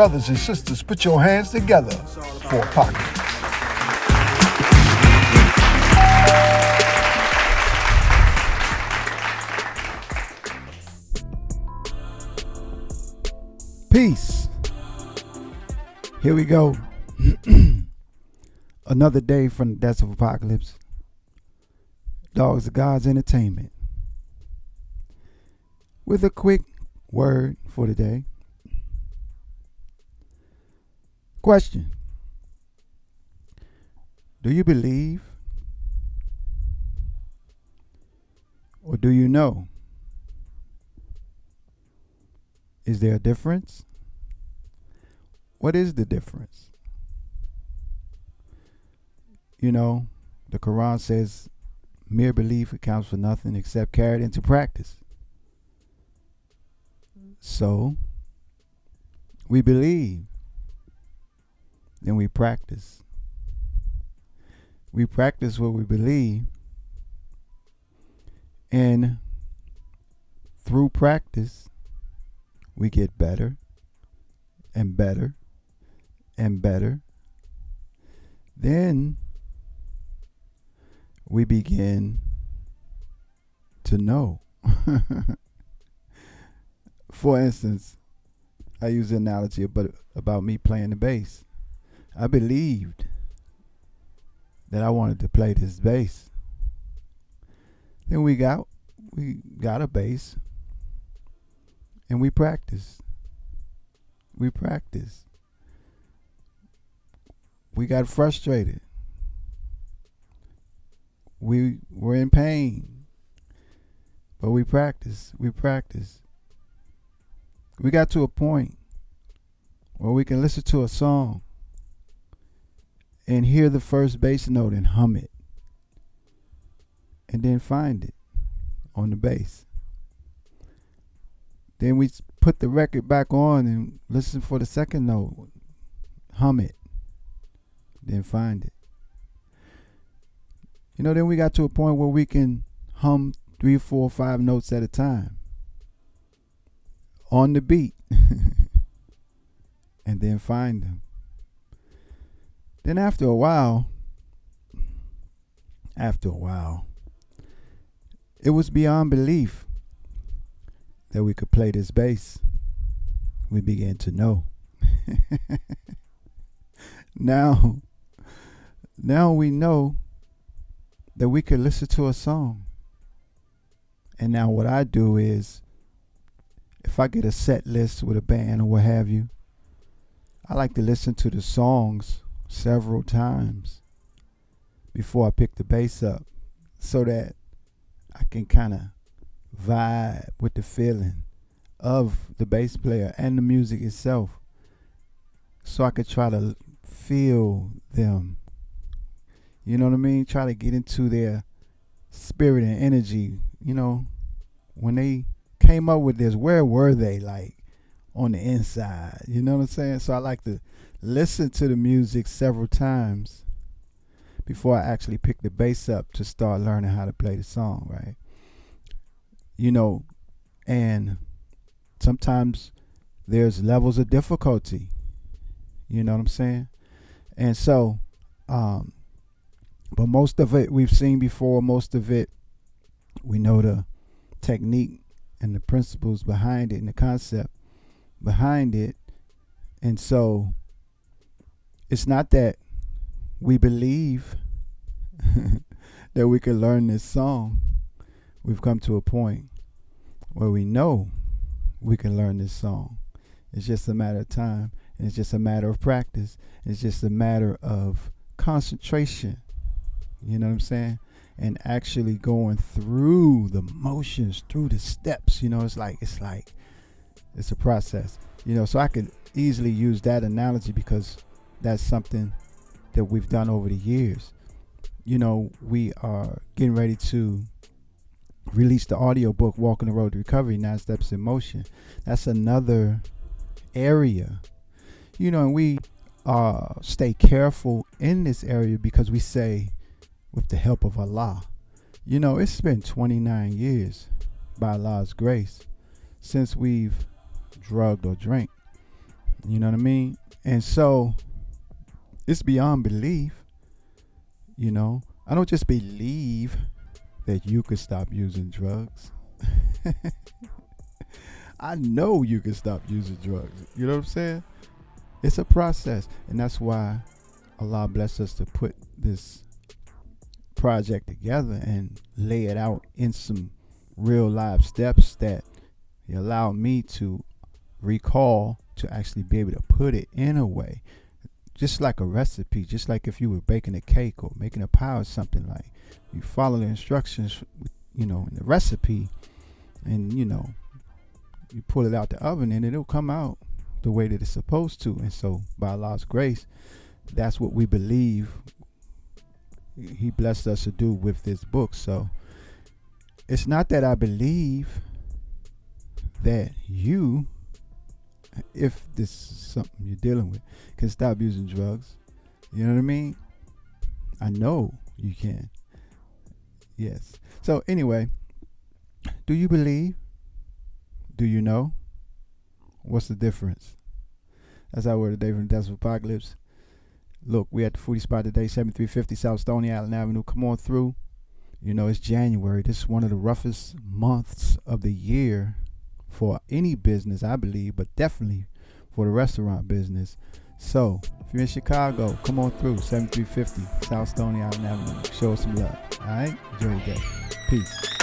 brothers and sisters, put your hands together for Apocalypse. Peace. Here we go. Another day from the Deaths of Apocalypse. Dogs of God's Entertainment. With a quick word for the day. Question. Do you believe or do you know? Is there a difference? What is the difference? You know, the Quran says mere belief accounts for nothing except carried into practice. So, we believe, then we practice. We practice what we believe, and through practice, we get better and better and better. Then we begin to know. For instance, I use the analogy about me playing the bass. I believed that I wanted to play this bass. Then we got a bass. And we practice. We practice. We got frustrated. We were in pain. But we practice. We practice. We got to a point where we can listen to a song and hear the first bass note and hum it. And then find it on the bass. Then we put the record back on and listen for the second note. Hum it. Then find it. You know, then we got to a point where we can hum 3, 4, 5 notes at a time. On the beat. And then find them. Then after a while, it was beyond belief that we could play this bass. We began to know. Now we know that we could listen to a song. And now what I do is, if I get a set list with a band or what have you, I like to listen to the songs several times before I pick the bass up, so that I can kind of vibe with the feeling of the bass player and the music itself, so I could try to feel them. You know what I mean? Try to get into their spirit and energy. You know, when they came up with this, where were they, like, on the inside? You know what I'm saying? So I like to listen to the music several times before I actually pick the bass up to start learning how to play the song, right? You know, and sometimes there's levels of difficulty. You know what I'm saying? And so, but most of it we've seen before. Most of it, we know the technique and the principles behind it and the concept behind it. And so, it's not that we believe that we can learn this song. We've come to a point where we know we can learn this song. It's just a matter of time, and it's just a matter of practice. It's just a matter of concentration. You know what I'm saying? And actually going through the motions, through the steps. You know, it's a process. You know, so I could easily use that analogy because that's something that we've done over the years. You know, we are getting ready to released the audio book Walking the Road to Recovery, 9 Steps in Motion. That's another area, you know, and we stay careful in this area because we say, with the help of Allah. You know, it's been 29 years by Allah's grace since we've drugged or drank. You know what I mean? And so it's beyond belief. You know, I don't just believe that you could stop using drugs. I know you can stop using drugs. You know what I'm saying? It's a process. And that's why Allah blessed us to put this project together and lay it out in some real live steps that allow me to recall, to actually be able to put it in a way, just like a recipe, just like if you were baking a cake or making a pie or something. Like, you follow the instructions, you know, in the recipe, and you know, you pull it out the oven and it'll come out the way that it's supposed to. And so by Allah's grace, that's what we believe He blessed us to do with this book. So it's not that I believe that you, if this is something you're dealing with, can stop using drugs. You know what I mean? I know you can. Yes. So anyway, do you believe? Do you know? What's the difference? That's our word today from the Desert Apocalypse. Look, we at the foodie spot today, 7350 South Stony Island Avenue. Come on through. You know, it's January. This is one of the roughest months of the year for any business, I believe, but definitely for the restaurant business. So if you're in Chicago, come on through, 7350 South Stony Island Avenue. Show us some love. All right? Enjoy your day. Peace.